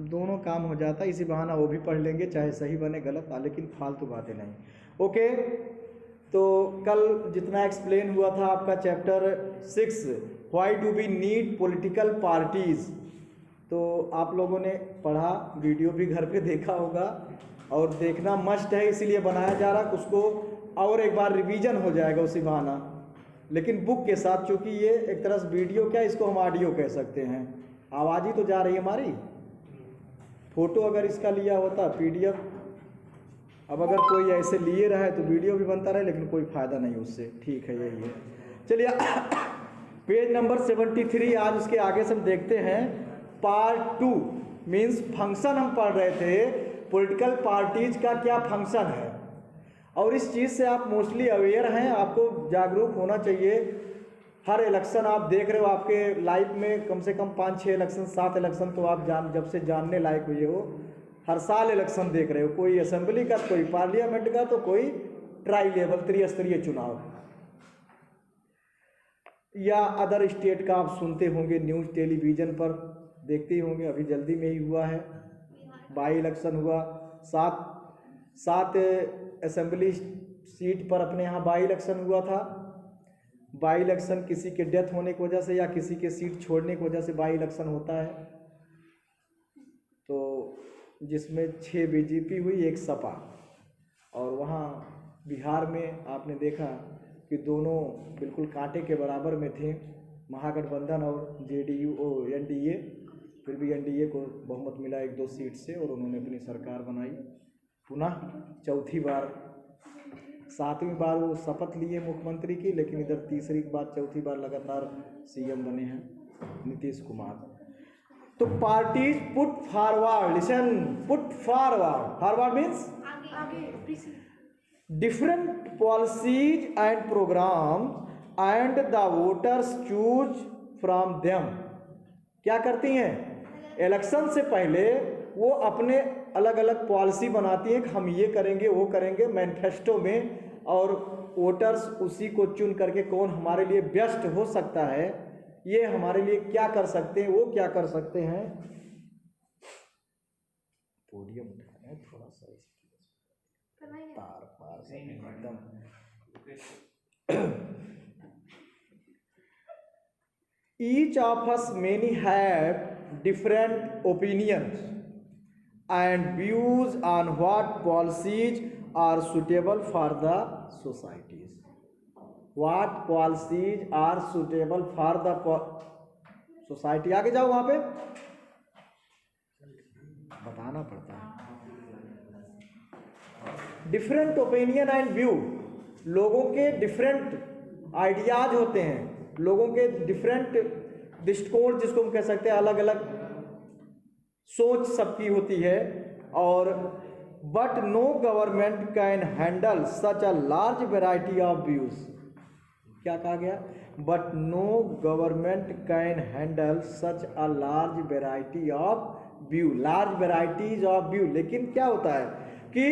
दोनों काम हो जाता है, इसी बहाना वो भी पढ़ लेंगे, चाहे सही बने गलत, लेकिन फालतू बातें नहीं। ओके, तो कल जितना एक्सप्लेन हुआ था आपका chapter 6, why do we need political parties, तो आप लोगों ने पढ़ा, वीडियो भी घर पे देखा होगा, और देखना मस्ट है, इसीलिए बनाया जा रहा है उसको, और एक बार रिवीजन हो जाएगा उसी बहाना, लेकिन बुक के साथ, चूँकि ये एक तरह से वीडियो, क्या इसको हम ऑडियो कह सकते हैं, आवाज़ ही तो जा रही है हमारी, फोटो अगर इसका लिया होता PDF, अब अगर कोई ऐसे लिए रहा है तो वीडियो भी बनता रहे, लेकिन कोई फ़ायदा नहीं उससे, ठीक है, यही है। चलिए पेज नंबर 73, आज उसके आगे से हम देखते हैं पार्ट 2, मीन्स फंक्शन हम पढ़ रहे थे, पॉलिटिकल पार्टीज का क्या फंक्शन है, और इस चीज़ से आप मोस्टली अवेयर हैं, आपको जागरूक होना चाहिए। हर इलेक्शन आप देख रहे हो, आपके लाइफ में कम से कम 5-6 इलेक्शन, 7 इलेक्शन तो आप जब से जानने लायक हुए हो, हर साल इलेक्शन देख रहे हो, कोई असेंबली का, कोई पार्लियामेंट का, तो कोई ट्राई लेवल त्रिस्तरीय चुनाव, या अदर स्टेट का आप सुनते होंगे, न्यूज़ टेलीविज़न पर देखते ही होंगे, अभी जल्दी में ही हुआ है, बाई इलेक्शन हुआ, 7 असेंबली सीट पर अपने यहाँ बाई इलेक्शन हुआ था। बाई इलेक्शन किसी के डेथ होने की वजह से या किसी के सीट छोड़ने की वजह से बाई इलेक्शन होता है, तो जिसमें 6 BJP हुई, 1 सपा, और वहाँ बिहार में आपने देखा कि दोनों बिल्कुल कांटे के बराबर में थे, महागठबंधन और NDA, फिर भी NDA को बहुमत मिला 1-2 सीट से, और उन्होंने अपनी सरकार बनाई, पुनः चौथी बार, 7वीं बार वो शपथ लिए मुख्यमंत्री की, लेकिन इधर तीसरी बार, चौथी बार लगातार CM बने हैं नीतीश कुमार। तो parties put forward, listen, put forward, forward means different policies and programme and the voters choose from them. क्या करती हैं, इलेक्शन से पहले वो अपने अलग अलग पॉलिसी बनाती हैं कि हम ये करेंगे, वो करेंगे, मैनिफेस्टो में, और वोटर्स उसी को चुन करके कौन हमारे लिए बेस्ट हो सकता है, ये हमारे लिए क्या कर सकते हैं, वो क्या कर सकते हैं। पोडियम उठाना है थोड़ा सा, तार पार से एकदम। Each of us many have different opinions and views on what policies are suitable for the societies. What policies are suitable for the society? आगे जाओ, वहां पे बताना पड़ता है। डिफरेंट ओपिनियन एंड व्यू, लोगों के डिफरेंट आइडियाज होते हैं, लोगों के डिफरेंट दृष्टिकोण, जिसको हम कह सकते हैं, अलग अलग सोच सबकी होती है, और but no government can handle such a large variety of views. क्या कहा गया, but no government can handle such a large variety of view, large varieties of view. लेकिन क्या होता है कि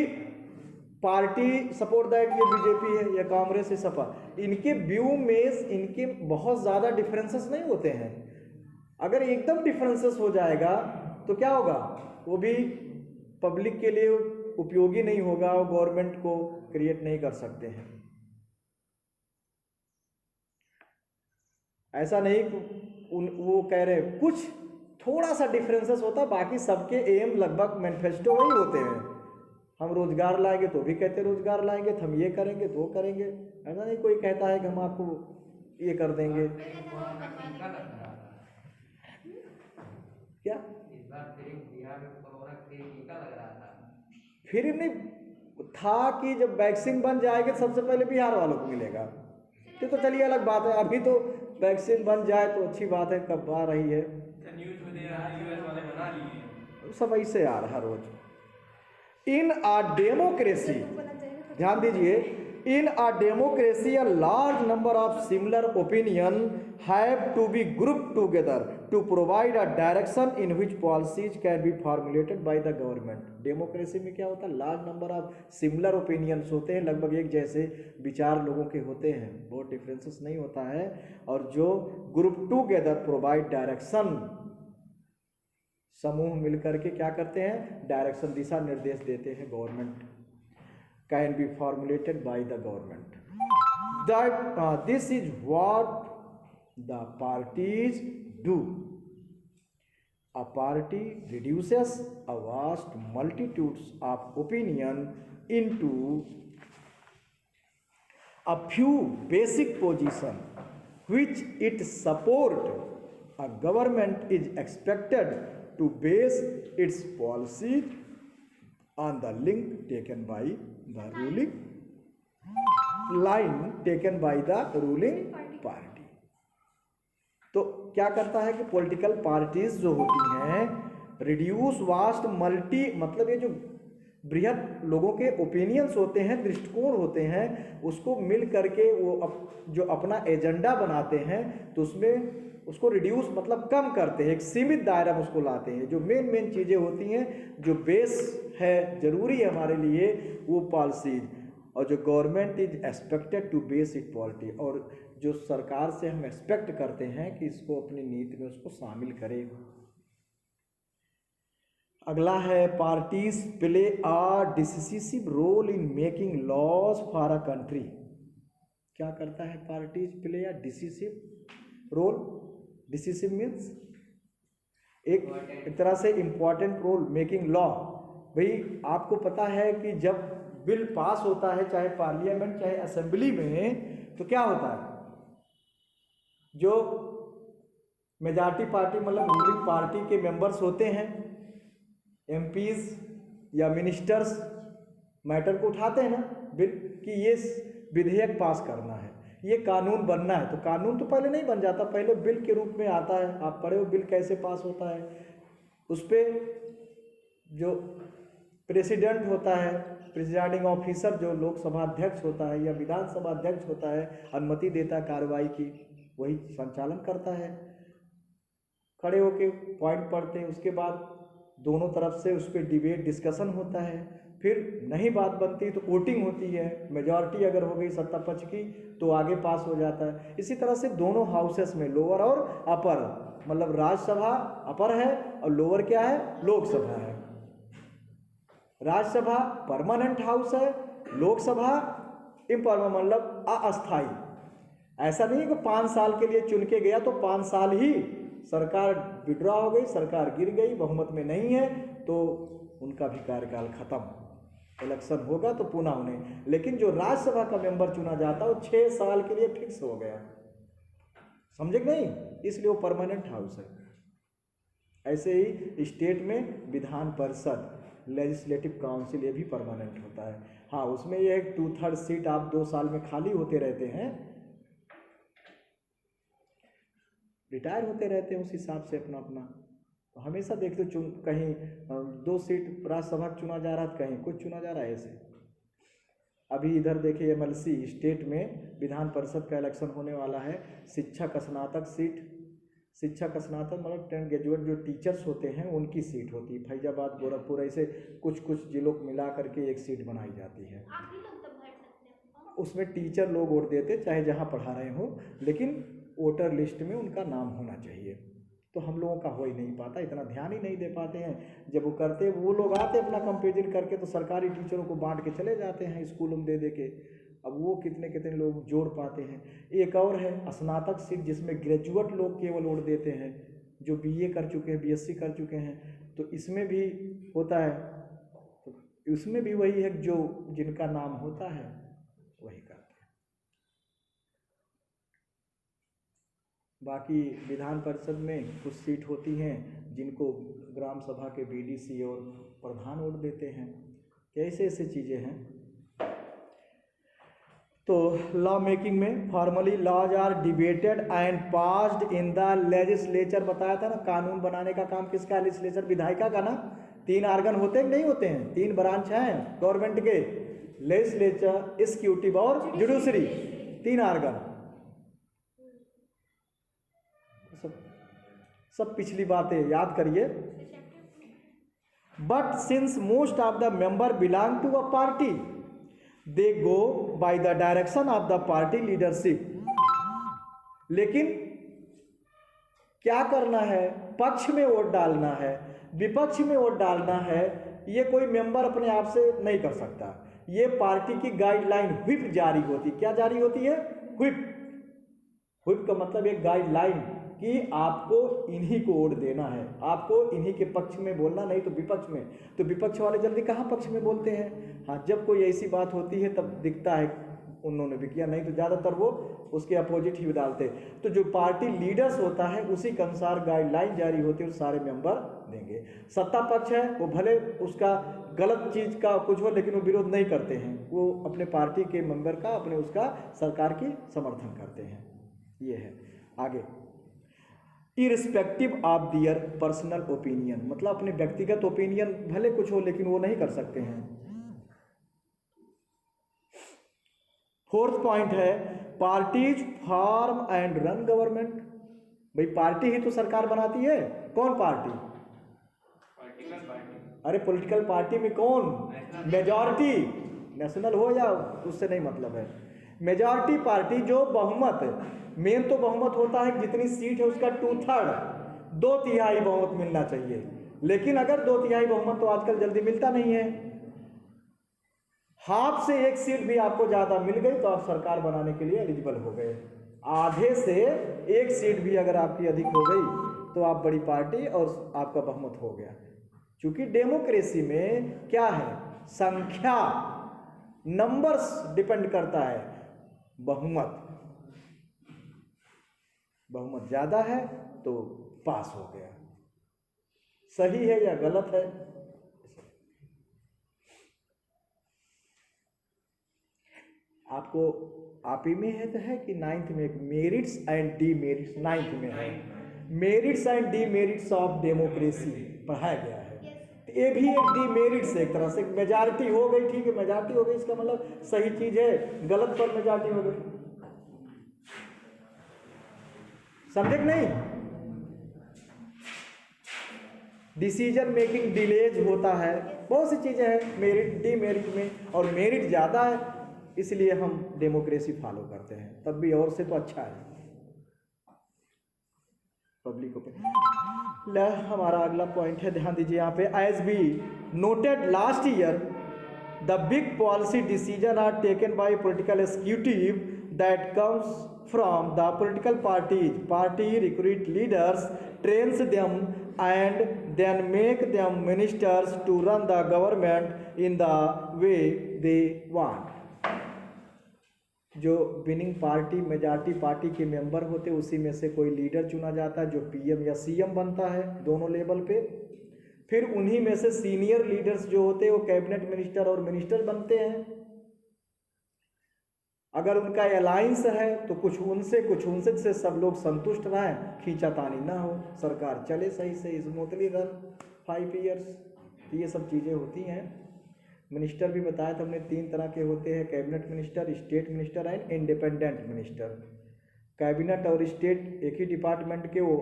पार्टी सपोर्ट दैट, ये BJP है या कांग्रेस है, सपा, इनके व्यू में इनके बहुत ज़्यादा डिफरेंसेस नहीं होते हैं। अगर एकदम डिफरेंसेस हो जाएगा तो क्या होगा, वो भी पब्लिक के लिए उपयोगी नहीं होगा और गवर्नमेंट को क्रिएट नहीं कर सकते हैं। ऐसा नहीं वो कह रहे कुछ थोड़ा सा डिफरेंसेस होता, बाकी सबके एम लगभग मैनिफेस्टो वही होते हैं। हम रोजगार लाएंगे तो भी कहते रोजगार लाएंगे, तो हम ये करेंगे तो वो करेंगे, ऐसा नहीं कोई कहता है कि हम आपको ये कर देंगे। क्या इस बार बिहार में कोरोना टीका लग रहा था, फिर नहीं था कि जब वैक्सीन बन जाएगी सबसे पहले बिहार वालों को मिलेगा, तो चलिए अलग बात है। अभी तो वैक्सीन बन जाए तो अच्छी बात है, कब आ रही है, न्यूज़ में दे रहा है, US वाले बना लिए, सब ऐसे आ रहा रोज। इन अ डेमोक्रेसी, ध्यान दीजिए, in a democracy a large number of similar opinion have to be group together to provide a direction in which policies can be formulated by the government. Democracy में क्या होता है, large number of similar opinions होते हैं, लगभग एक जैसे विचार लोगों के होते हैं, बहुत डिफरेंसेस नहीं होता है, और जो ग्रुप टुगेदर प्रोवाइड डायरेक्शन समूह मिलकर के क्या करते हैं, डायरेक्शन, दिशा निर्देश देते हैं। Government can be formulated by the government. That this is what the parties do. A party reduces a vast multitudes of opinion into a few basic positions which it support. A government is expected to base its policy on the link taken by the ruling line taken by the ruling party. तो क्या करता है कि political parties जो होती हैं, reduce vast multi, मतलब ये जो बृहद लोगों के ओपिनियंस होते हैं, दृष्टिकोण होते हैं, उसको मिल करके वो जो अपना एजेंडा बनाते हैं, तो उसमें उसको रिड्यूस मतलब कम करते हैं, एक सीमित दायरा में उसको लाते हैं। जो मेन चीज़ें होती हैं, जो बेस है, जरूरी है हमारे लिए, वो पॉलिसीज, और जो government is expected to base it polity, और जो सरकार से हम एक्सपेक्ट करते हैं कि इसको अपनी नीति में उसको शामिल करे। अगला है parties play a decisive role in making laws for a country. क्या करता है parties play a decisive role? Decisive means एक तरह से इम्पॉर्टेंट रोल, मेकिंग लॉ। भाई आपको पता है कि जब बिल पास होता है, चाहे पार्लियामेंट चाहे असेंबली में, तो क्या होता है, जो मेजॉरिटी पार्टी मतलब रूलिंग पार्टी के मेंबर्स होते हैं, एमपीज या मिनिस्टर्स, मैटर को उठाते हैं ना बिल कि ये विधेयक पास करना है, ये कानून बनना है। तो कानून तो पहले नहीं बन जाता, पहले बिल के रूप में आता है। आप पढ़े हो बिल कैसे पास होता है? उस पर जो प्रेसिडेंट होता है, प्रिजाइडिंग ऑफिसर जो लोकसभा अध्यक्ष होता है या विधानसभा अध्यक्ष होता है, अनुमति देता है कार्रवाई की, वही संचालन करता है। खड़े होके पॉइंट पढ़ते हैं, उसके बाद दोनों तरफ से उस पर डिबेट डिस्कशन होता है, फिर नहीं बात बनती तो वोटिंग होती है, मेजॉरिटी अगर हो गई सत्ता पक्ष की तो आगे पास हो जाता है। इसी तरह से दोनों हाउसेस में, लोअर और अपर, मतलब राज्यसभा अपर है और लोअर क्या है, लोकसभा है। राज्यसभा परमानेंट हाउस है, लोकसभा इम्परमानेंट मतलब अस्थाई। ऐसा नहीं है कि 5 साल के लिए चुन के गया तो 5 साल ही सरकार विड्रॉ हो गई, सरकार गिर गई, बहुमत में नहीं है तो उनका भी कार्यकाल खत्म, इलेक्शन होगा तो पुनः उन्हें। लेकिन जो राज्यसभा का मेंबर चुना जाता है वो 6 साल के लिए फिक्स हो गया, समझे कि नहीं, इसलिए वो परमानेंट हाउस है। ऐसे ही स्टेट में विधान परिषद, लेजिस्लेटिव काउंसिल, ये भी परमानेंट होता है। हाँ, उसमें ये 2/3 सीट आप 2 साल में खाली होते रहते हैं, रिटायर होते रहते हैं उस हिसाब से अपना अपना। तो हमेशा देखते कहीं 2 सीट राज्यसभा चुना जा रहा है, कहीं कुछ चुना जा रहा है। ऐसे अभी इधर देखिए एमएलसी स्टेट में विधान परिषद का इलेक्शन होने वाला है। शिक्षक स्नातक सीट, शिक्षक स्नातक मतलब 10 ग्रेजुएट जो टीचर्स होते हैं उनकी सीट होती है। फैजाबाद, गोरखपुर, ऐसे कुछ जिलों को मिला करके एक सीट बनाई जाती है। उसमें टीचर लोग वोट देते, चाहे जहाँ पढ़ा रहे हो, लेकिन वोटर लिस्ट में उनका नाम होना चाहिए। तो हम लोगों का हो ही नहीं पाता, इतना ध्यान ही नहीं दे पाते हैं। जब वो करते, वो लोग आते अपना कंपेरिजन करके तो सरकारी टीचरों को बांट के चले जाते हैं स्कूलों में दे के। अब वो कितने लोग जोड़ पाते हैं। एक और है स्नातक सीट, जिसमें ग्रेजुएट लोग केवल वोट देते हैं, जो बीए कर चुके हैं, बीएससी कर चुके हैं। तो इसमें भी होता है, तो इसमें भी वही है, जो जिनका नाम होता है वही करते हैं। बाकी विधान परिषद में कुछ सीट होती हैं जिनको ग्राम सभा के बीडीसी और प्रधान वोट देते हैं। कैसे ऐसे चीज़ें हैं। तो लॉ मेकिंग में formally laws are debated and passed in the legislature. बताया था ना, कानून बनाने का काम किसका, लेजिस्लेचर, विधायिका का ना। 3 आर्गन होते हैं नहीं होते हैं, 3 ब्रांच हैं गवर्नमेंट के, लेजिस्लेचर, एग्जीक्यूटिव और जुडिशरी, 3 आर्गन। सब पिछली बातें याद करिए। But since most of the member belong to a party, they go by the direction of the party leadership. लेकिन क्या करना है, पक्ष में वोट डालना है, विपक्ष में वोट डालना है, ये कोई मेंबर अपने आप से नहीं कर सकता। ये पार्टी की गाइडलाइन व्हिप जारी होती, क्या जारी होती है? व्हिप। व्हिप का मतलब एक गाइडलाइन कि आपको इन्हीं को वोट देना है, आपको इन्हीं के पक्ष में बोलना, नहीं तो विपक्ष में। तो विपक्ष वाले जल्दी कहाँ पक्ष में बोलते हैं? हाँ, जब कोई ऐसी बात होती है तब दिखता है उन्होंने भी किया, नहीं तो ज़्यादातर वो उसके अपोजिट ही डालते। तो जो पार्टी लीडर्स होता है उसी के अनुसार गाइडलाइन जारी होती है और सारे मेंबर देंगे। सत्ता पक्ष है वो भले उसका गलत चीज़ का कुछ हो लेकिन वो विरोध नहीं करते हैं, वो अपने पार्टी के मेंबर का, अपने उसका सरकार की समर्थन करते हैं। ये है। आगे, irrespective of their personal opinion, मतलब अपने व्यक्तिगत ओपिनियन भले कुछ हो लेकिन वो नहीं कर सकते हैं। फोर्थ पॉइंट है parties form and run government. भाई पार्टी ही तो सरकार बनाती है। कौन पार्टी? Political party. अरे पॉलिटिकल पार्टी में कौन? मेजॉरिटी, नेशनल हो या उससे नहीं मतलब है। मेजॉरिटी पार्टी जो बहुमत, मेन तो बहुमत होता है जितनी सीट है उसका 2/3, 2/3 बहुमत मिलना चाहिए। लेकिन अगर 2/3 बहुमत तो आजकल जल्दी मिलता नहीं है। हाफ से एक सीट भी आपको ज़्यादा मिल गई तो आप सरकार बनाने के लिए एलिजिबल हो गए। आधे से एक सीट भी अगर आपकी अधिक हो गई तो आप बड़ी पार्टी और आपका बहुमत हो गया। क्योंकि डेमोक्रेसी में क्या है? संख्या, नंबर्स डिपेंड करता है। बहुमत ज़्यादा है तो पास हो गया। सही है या गलत है? आपको आप ही में है तो है कि 9th में एक मेरिट्स एंड डीमेरिट्स, 9th में है merits and demerits of democracy पढ़ाया गया है। तो ये भी एक डीमेरिट्स है एक तरह से। मेजॉरिटी हो गई, ठीक है, मेजॉरिटी हो गई इसका मतलब सही चीज है, गलत पर मेजॉरिटी हो गई। समझे कि नहीं? डिसीजन मेकिंग डिलेज होता है, बहुत सी चीजें हैं मेरिट डीमेरिट में, और मेरिट ज़्यादा है इसलिए हम डेमोक्रेसी फॉलो करते हैं। तब भी और से तो अच्छा है पब्लिक ओपिनियन। हमारा अगला पॉइंट है, ध्यान दीजिए यहाँ पे, as be noted last year the big policy decision are taken by political executive that comes from the political parties. Party recruit leaders, trains them and then make them ministers to run the government in the way they want. जो winning party, majority party के member होते उसी में से कोई leader चुना जाता है जो पीएम या सीएम बनता है दोनों लेवल पे। फिर उन्हीं में से सीनियर लीडर्स जो होते हैं वो कैबिनेट मिनिस्टर और मिनिस्टर बनते हैं। अगर उनका अलायंस है तो कुछ उनसे से सब लोग संतुष्ट रहें, खींचातानी ना हो, सरकार चले सही से, स्मूथली रन 5 ईयर्स। तो ये सब चीज़ें होती हैं। मिनिस्टर भी बताया था हमने 3 तरह के होते हैं, cabinet minister, state minister and independent minister. Cabinet और स्टेट एक ही डिपार्टमेंट के, वो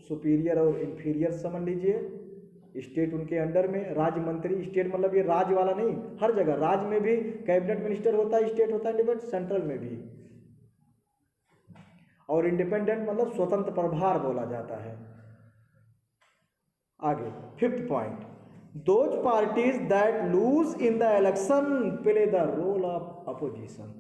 सुपीरियर और इन्फीरियर समझ लीजिए। स्टेट उनके अंडर में, राज्य मंत्री, स्टेट मतलब ये राज्य वाला नहीं, हर जगह राज्य में भी कैबिनेट मिनिस्टर होता है, स्टेट होता है इंडिपेंडेंट, सेंट्रल में भी। और इंडिपेंडेंट मतलब स्वतंत्र प्रभार बोला जाता है। आगे 5th point, those parties that lose in the election play the role of opposition.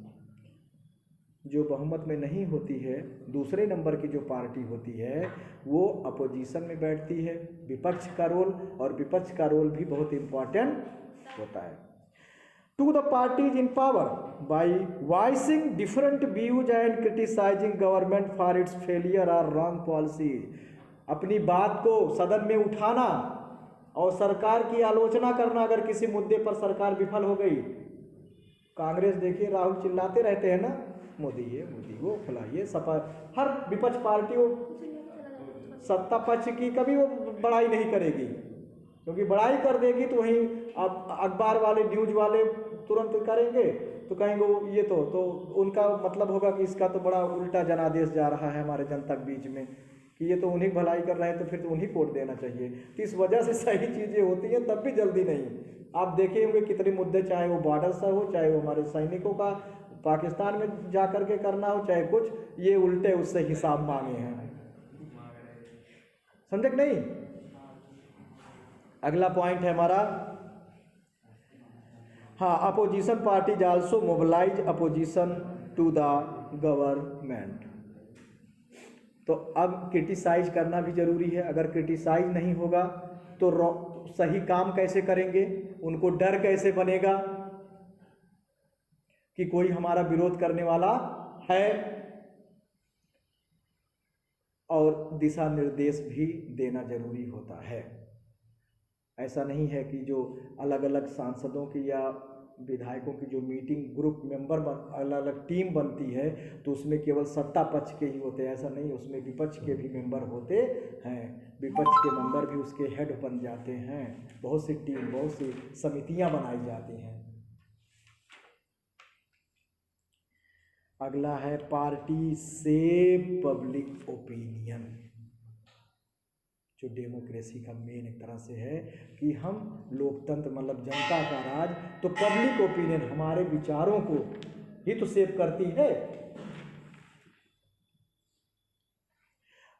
जो बहुमत में नहीं होती है, दूसरे नंबर की जो पार्टी होती है वो अपोजिशन में बैठती है, विपक्ष का रोल, और विपक्ष का रोल भी बहुत इंपॉर्टेंट होता है। To the parties in power by voicing different views and criticising government for its failure और रॉन्ग पॉलिसी। अपनी बात को सदन में उठाना और सरकार की आलोचना करना। अगर किसी मुद्दे पर सरकार विफल हो गई, कांग्रेस देखिए राहुल चिल्लाते रहते हैं ना, मोदी ये मोदी वो फला ये सपा, हर विपक्ष पार्टी वो सत्ता पक्ष की कभी वो बड़ाई नहीं करेगी, क्योंकि बड़ाई कर देगी तो वहीं अब अखबार वाले, न्यूज वाले तुरंत करेंगे तो कहेंगे ये तो उनका मतलब होगा कि इसका तो बड़ा उल्टा जनादेश जा रहा है हमारे जनता के बीच में कि ये तो उन्हीं भलाई कर रहे हैं, तो फिर तो उन्हीं वोट देना चाहिए। तो इस वजह से सही चीज़ें होती हैं तब भी जल्दी नहीं। आप देखे होंगे कितने मुद्दे, चाहे वो बॉर्डर से हो, चाहे वो हमारे सैनिकों का पाकिस्तान में जा कर के करना हो, चाहे कुछ, ये उल्टे उससे हिसाब मांगे हैं। समझे कि नहीं? अगला पॉइंट है हमारा, हाँ, opposition parties also mobilise opposition to the government. तो अब क्रिटिसाइज करना भी जरूरी है। अगर क्रिटिसाइज नहीं होगा तो सही काम कैसे करेंगे, उनको डर कैसे बनेगा कि कोई हमारा विरोध करने वाला है, और दिशा निर्देश भी देना जरूरी होता है। ऐसा नहीं है कि जो अलग अलग सांसदों की या विधायकों की जो मीटिंग ग्रुप मेंबर अलग अलग टीम बनती है तो उसमें केवल सत्ता पक्ष के ही होते हैं, ऐसा नहीं, उसमें विपक्ष के भी मेंबर होते हैं। विपक्ष के मेंबर भी उसके हेड बन जाते हैं। बहुत सी टीम, बहुत सी समितियां बनाई जाती हैं। अगला है पार्टी से पब्लिक ओपिनियन, जो डेमोक्रेसी का मेन एक तरह से है कि हम लोकतंत्र मतलब जनता का राज, तो पब्लिक ओपिनियन हमारे विचारों को ही तो सेव करती है।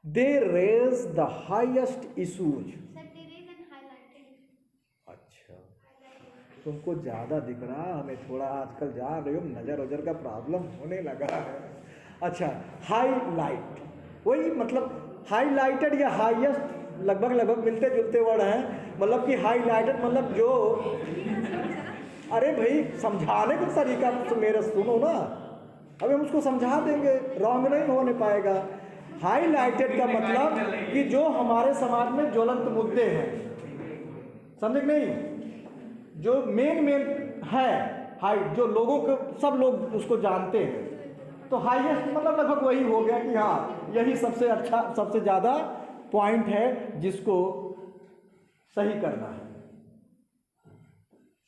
They raise the highest issues. अच्छा, तुमको ज्यादा दिख रहा, हमें थोड़ा आजकल जा रहे हो, नजर वजर का प्रॉब्लम होने लगा है। अच्छा, हाईलाइट, वही मतलब हाईलाइटेड या हाईएस्ट लगभग मिलते जुलते वर्ड हैं। मतलब कि हाईलाइटेड मतलब जो, अरे भाई समझाने का तरीका तो मेरा सुनो ना, अभी हम उसको समझा देंगे, रॉन्ग नहीं होने पाएगा। हाईलाइटेड का मतलब कि जो हमारे समाज में ज्वलंत मुद्दे हैं, समझे कि नहीं, जो मेन है, हाई, जो लोगों को सब लोग उसको जानते हैं, तो हाईएस्ट मतलब लगभग वही हो गया कि हाँ यही सबसे अच्छा, सबसे ज़्यादा पॉइंट है जिसको सही करना है।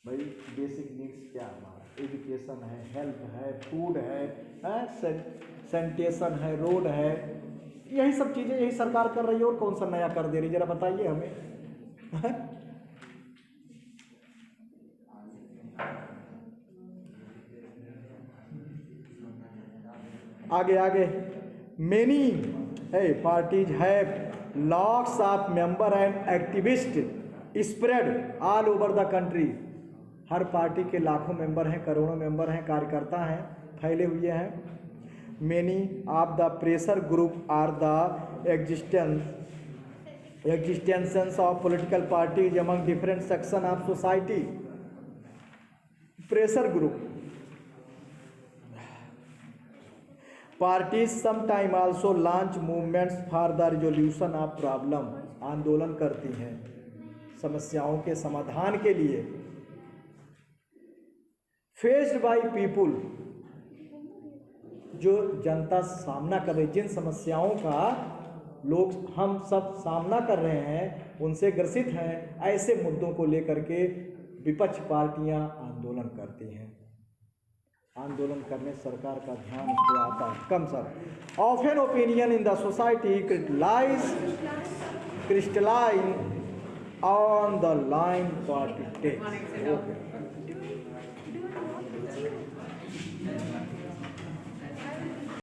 भाई बेसिक नीड्स क्या हमारा, एजुकेशन है, हेल्थ है, फूड है, सैनिटेशन है, रोड है, यही सब चीज़ें यही सरकार कर रही है, और कौन सा नया कर दे रही, जरा बताइए हमें। आगे many parties have lots of member and activist spread all over the country. Her party के लाखों मेंबर हैं, करोड़ों मेंबर हैं, कार्यकर्ता हैं, फैले हुए हैं। Many of the pressure group are the existence of political parties among different section of society. Pressure group, parties sometime also launch movements for the resolution of problem. आंदोलन करती हैं समस्याओं के समाधान के लिए। फेस्ड बाय पीपुल, जो जनता सामना कर रही, जिन समस्याओं का लोग हम सब सामना कर रहे हैं, उनसे ग्रसित हैं, ऐसे मुद्दों को लेकर के विपक्ष पार्टियां आंदोलन करती हैं। आंदोलन करने सरकार का ध्यान उस पर आता है कम सब। Often opinion in the society crystallise on the line party takes. Okay.